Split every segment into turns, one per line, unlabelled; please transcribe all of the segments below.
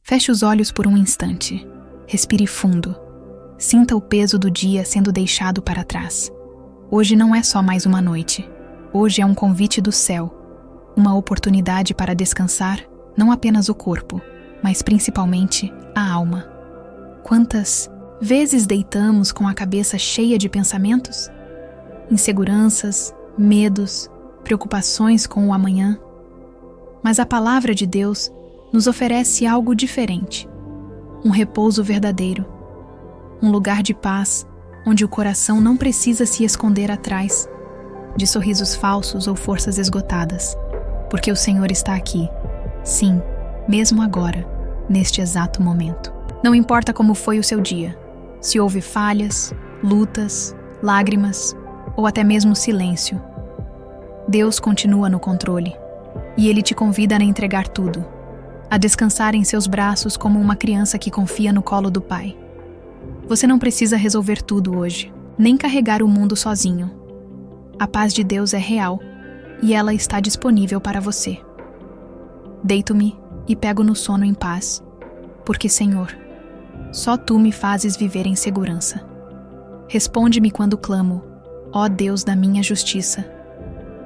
Feche os olhos por um instante. Respire fundo. Sinta o peso do dia sendo deixado para trás. Hoje não é só mais uma noite. Hoje é um convite do céu. Uma oportunidade para descansar não apenas o corpo, mas principalmente a alma. Quantas vezes deitamos com a cabeça cheia de pensamentos? Inseguranças, medos, preocupações com o amanhã. Mas a palavra de Deus nos oferece algo diferente. Um repouso verdadeiro. Um lugar de paz, onde o coração não precisa se esconder atrás de sorrisos falsos ou forças esgotadas. Porque o Senhor está aqui. Sim, mesmo agora, neste exato momento. Não importa como foi o seu dia, se houve falhas, lutas, lágrimas ou até mesmo silêncio. Deus continua no controle e Ele te convida a entregar tudo, a descansar em seus braços como uma criança que confia no colo do Pai. Você não precisa resolver tudo hoje, nem carregar o mundo sozinho. A paz de Deus é real e ela está disponível para você. Deito-me e pego no sono em paz, porque, Senhor, só Tu me fazes viver em segurança. Responde-me quando clamo, ó Deus da minha justiça.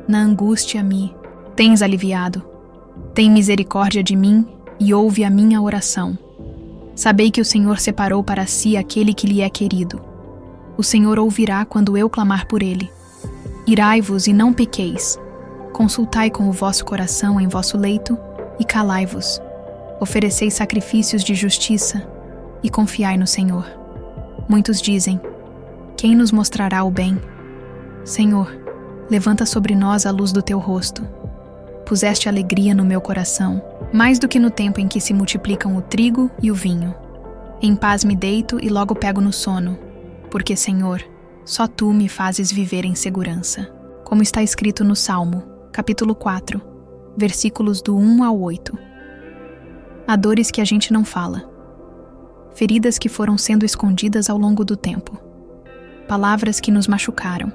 Na angústia me tens aliviado. Tem misericórdia de mim e ouve a minha oração. Sabei que o Senhor separou para si aquele que lhe é querido. O Senhor ouvirá quando eu clamar por ele. Irai-vos e não pequeis. Consultai com o vosso coração em vosso leito e calai-vos. Ofereceis sacrifícios de justiça e confiai no Senhor. Muitos dizem: quem nos mostrará o bem? Senhor, levanta sobre nós a luz do teu rosto. Puseste alegria no meu coração, mais do que no tempo em que se multiplicam o trigo e o vinho. Em paz me deito e logo pego no sono, porque, Senhor, só Tu me fazes viver em segurança. Como está escrito no Salmo, capítulo 4, versículos do 1 ao 8. Há dores que a gente não fala. Feridas que foram sendo escondidas ao longo do tempo. Palavras que nos machucaram.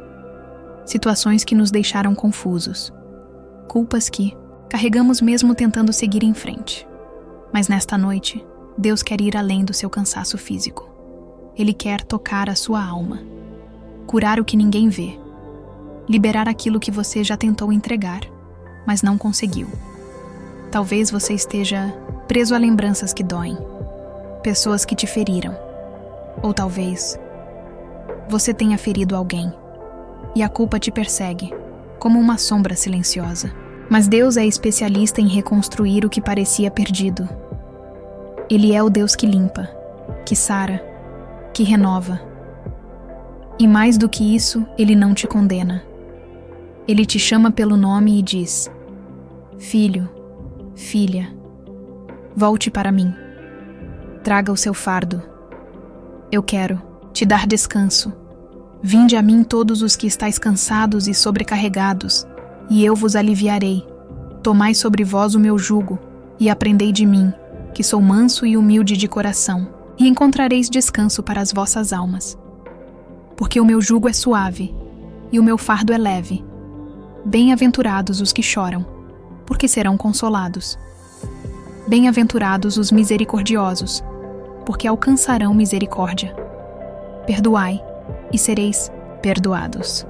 Situações que nos deixaram confusos. Culpas que carregamos mesmo tentando seguir em frente. Mas nesta noite, Deus quer ir além do seu cansaço físico. Ele quer tocar a sua alma. Curar o que ninguém vê. Liberar aquilo que você já tentou entregar, mas não conseguiu. Talvez você esteja preso a lembranças que doem. Pessoas que te feriram. Ou talvez você tenha ferido alguém e a culpa te persegue, como uma sombra silenciosa. Mas Deus é especialista em reconstruir o que parecia perdido. Ele é o Deus que limpa, que sara, que renova. E mais do que isso, Ele não te condena. Ele te chama pelo nome e diz: filho, filha, volte para mim. Traga o seu fardo. Eu quero te dar descanso. Vinde a mim todos os que estáis cansados e sobrecarregados, e eu vos aliviarei. Tomai sobre vós o meu jugo, e aprendei de mim, que sou manso e humilde de coração, e encontrareis descanso para as vossas almas. Porque o meu jugo é suave, e o meu fardo é leve. Bem-aventurados os que choram, porque serão consolados. Bem-aventurados os misericordiosos, porque alcançarão misericórdia. Perdoai, e sereis perdoados.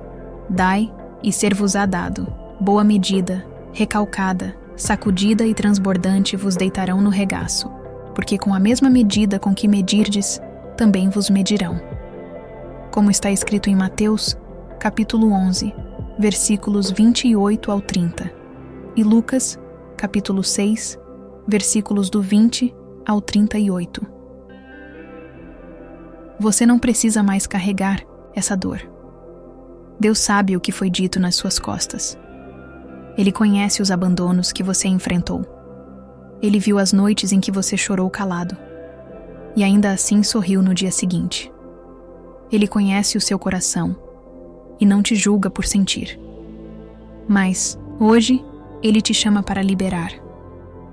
Dai, e ser-vos-á dado. Boa medida, recalcada, sacudida e transbordante vos deitarão no regaço, porque com a mesma medida com que medirdes, também vos medirão. Como está escrito em Mateus, capítulo 11, versículos 28 ao 30, e Lucas, capítulo 6, versículos do 20 ao 38. Você não precisa mais carregar essa dor. Deus sabe o que foi dito nas suas costas. Ele conhece os abandonos que você enfrentou. Ele viu as noites em que você chorou calado. E ainda assim sorriu no dia seguinte. Ele conhece o seu coração e não te julga por sentir. Mas, hoje, Ele te chama para liberar.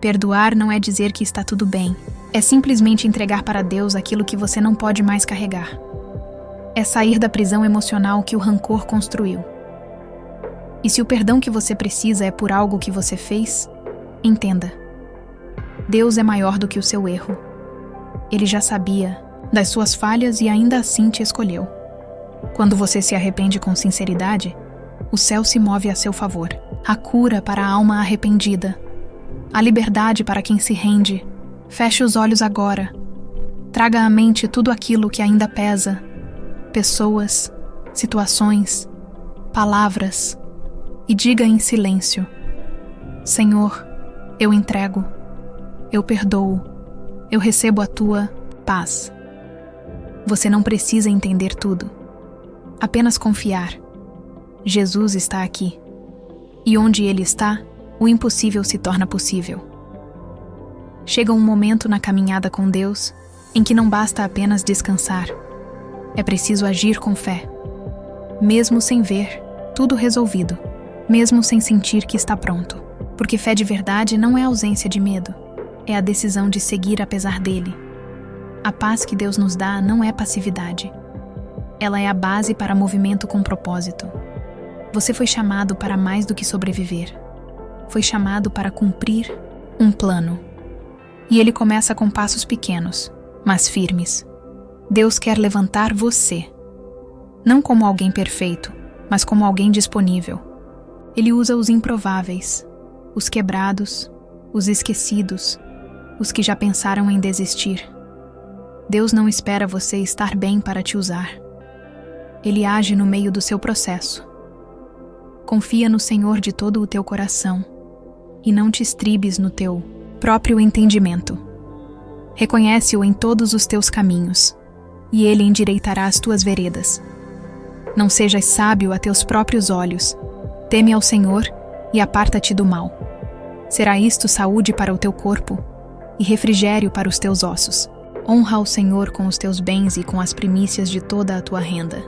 Perdoar não é dizer que está tudo bem. É simplesmente entregar para Deus aquilo que você não pode mais carregar. É sair da prisão emocional que o rancor construiu. E se o perdão que você precisa é por algo que você fez, entenda. Deus é maior do que o seu erro. Ele já sabia das suas falhas e ainda assim te escolheu. Quando você se arrepende com sinceridade, o céu se move a seu favor. A cura para a alma arrependida. A liberdade para quem se rende. Feche os olhos agora. Traga à mente tudo aquilo que ainda pesa. Pessoas, situações, palavras. E diga em silêncio: Senhor, eu entrego. Eu perdoo. Eu recebo a tua paz. Você não precisa entender tudo. Apenas confiar. Jesus está aqui. E onde Ele está, o impossível se torna possível. Chega um momento na caminhada com Deus em que não basta apenas descansar. É preciso agir com fé. Mesmo sem ver tudo resolvido. Mesmo sem sentir que está pronto. Porque fé de verdade não é ausência de medo. É a decisão de seguir apesar dele. A paz que Deus nos dá não é passividade. Ela é a base para movimento com propósito. Você foi chamado para mais do que sobreviver. Foi chamado para cumprir um plano. E ele começa com passos pequenos, mas firmes. Deus quer levantar você. Não como alguém perfeito, mas como alguém disponível. Ele usa os improváveis, os quebrados, os esquecidos, os que já pensaram em desistir. Deus não espera você estar bem para te usar. Ele age no meio do seu processo. Confia no Senhor de todo o teu coração e não te estribes no teu próprio entendimento. Reconhece-o em todos os teus caminhos e Ele endireitará as tuas veredas. Não sejas sábio a teus próprios olhos. Teme ao Senhor e aparta-te do mal. Será isto saúde para o teu corpo e refrigério para os teus ossos. Honra ao Senhor com os teus bens e com as primícias de toda a tua renda.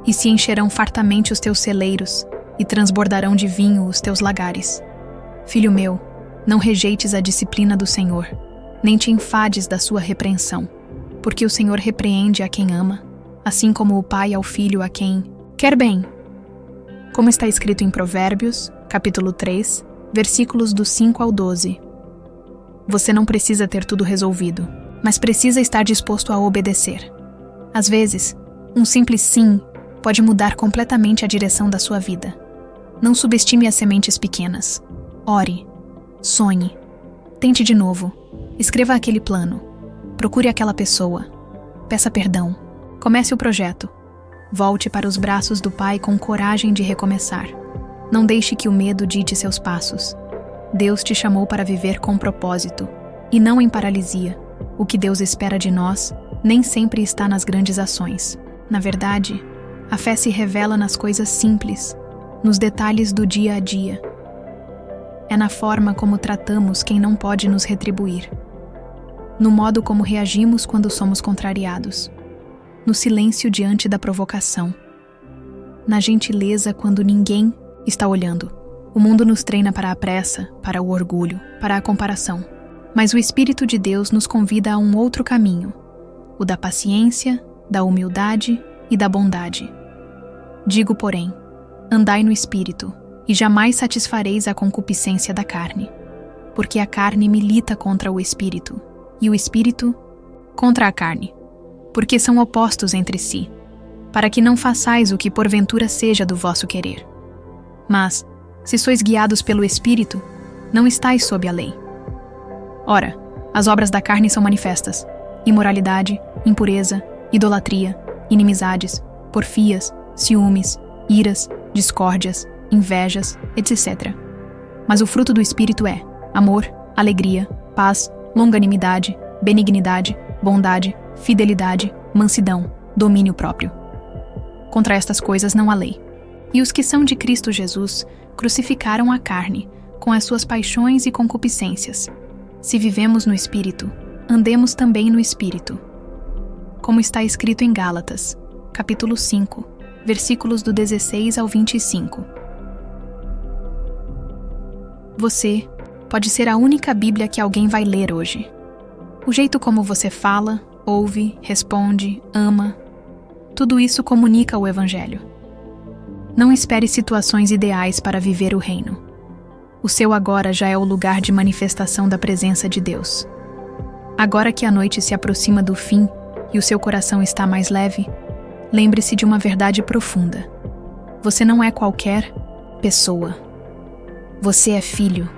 E se encherão fartamente os teus celeiros, e transbordarão de vinho os teus lagares. Filho meu, não rejeites a disciplina do Senhor, nem te enfades da sua repreensão, porque o Senhor repreende a quem ama, assim como o pai ao filho a quem quer bem. Como está escrito em Provérbios, capítulo 3, versículos do 5 ao 12. Você não precisa ter tudo resolvido, mas precisa estar disposto a obedecer. Às vezes, um simples sim pode mudar completamente a direção da sua vida. Não subestime as sementes pequenas. Ore. Sonhe. Tente de novo. Escreva aquele plano. Procure aquela pessoa. Peça perdão. Comece o projeto. Volte para os braços do Pai com coragem de recomeçar. Não deixe que o medo dite seus passos. Deus te chamou para viver com propósito, e não em paralisia. O que Deus espera de nós nem sempre está nas grandes ações. Na verdade, a fé se revela nas coisas simples, nos detalhes do dia a dia. É na forma como tratamos quem não pode nos retribuir. No modo como reagimos quando somos contrariados. No silêncio diante da provocação. Na gentileza quando ninguém está olhando. O mundo nos treina para a pressa, para o orgulho, para a comparação. Mas o Espírito de Deus nos convida a um outro caminho. O da paciência, da humildade e da bondade. Digo, porém, andai no Espírito, e jamais satisfareis a concupiscência da carne. Porque a carne milita contra o Espírito, e o Espírito contra a carne. Porque são opostos entre si, para que não façais o que porventura seja do vosso querer. Mas, se sois guiados pelo Espírito, não estais sob a lei. Ora, as obras da carne são manifestas: imoralidade, impureza, idolatria, inimizades, porfias, ciúmes, iras, discórdias, invejas, etc. Mas o fruto do Espírito é amor, alegria, paz, longanimidade, benignidade, bondade, fidelidade, mansidão, domínio próprio. Contra estas coisas não há lei. E os que são de Cristo Jesus crucificaram a carne, com as suas paixões e concupiscências. Se vivemos no Espírito, andemos também no Espírito. Como está escrito em Gálatas, capítulo 5, versículos do 16 ao 25. Você pode ser a única Bíblia que alguém vai ler hoje. O jeito como você fala, ouve, responde, ama, tudo isso comunica o Evangelho. Não espere situações ideais para viver o reino. O seu agora já é o lugar de manifestação da presença de Deus. Agora que a noite se aproxima do fim e o seu coração está mais leve, lembre-se de uma verdade profunda. Você não é qualquer pessoa. Você é filho.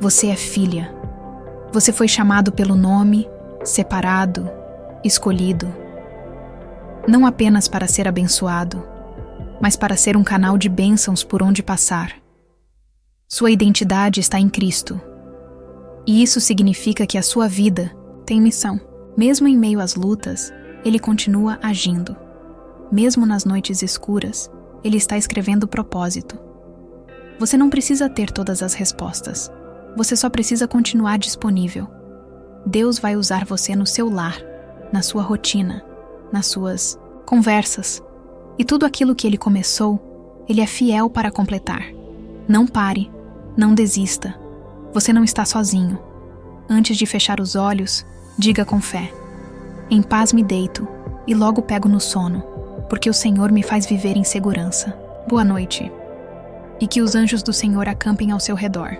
Você é filha. Você foi chamado pelo nome, separado, escolhido. Não apenas para ser abençoado, mas para ser um canal de bênçãos por onde passar. Sua identidade está em Cristo. E isso significa que a sua vida tem missão. Mesmo em meio às lutas, Ele continua agindo. Mesmo nas noites escuras, Ele está escrevendo propósito. Você não precisa ter todas as respostas. Você só precisa continuar disponível. Deus vai usar você no seu lar, na sua rotina, nas suas conversas. E tudo aquilo que Ele começou, Ele é fiel para completar. Não pare, não desista. Você não está sozinho. Antes de fechar os olhos, diga com fé: em paz me deito e logo pego no sono, porque o Senhor me faz viver em segurança. Boa noite. E que os anjos do Senhor acampem ao seu redor.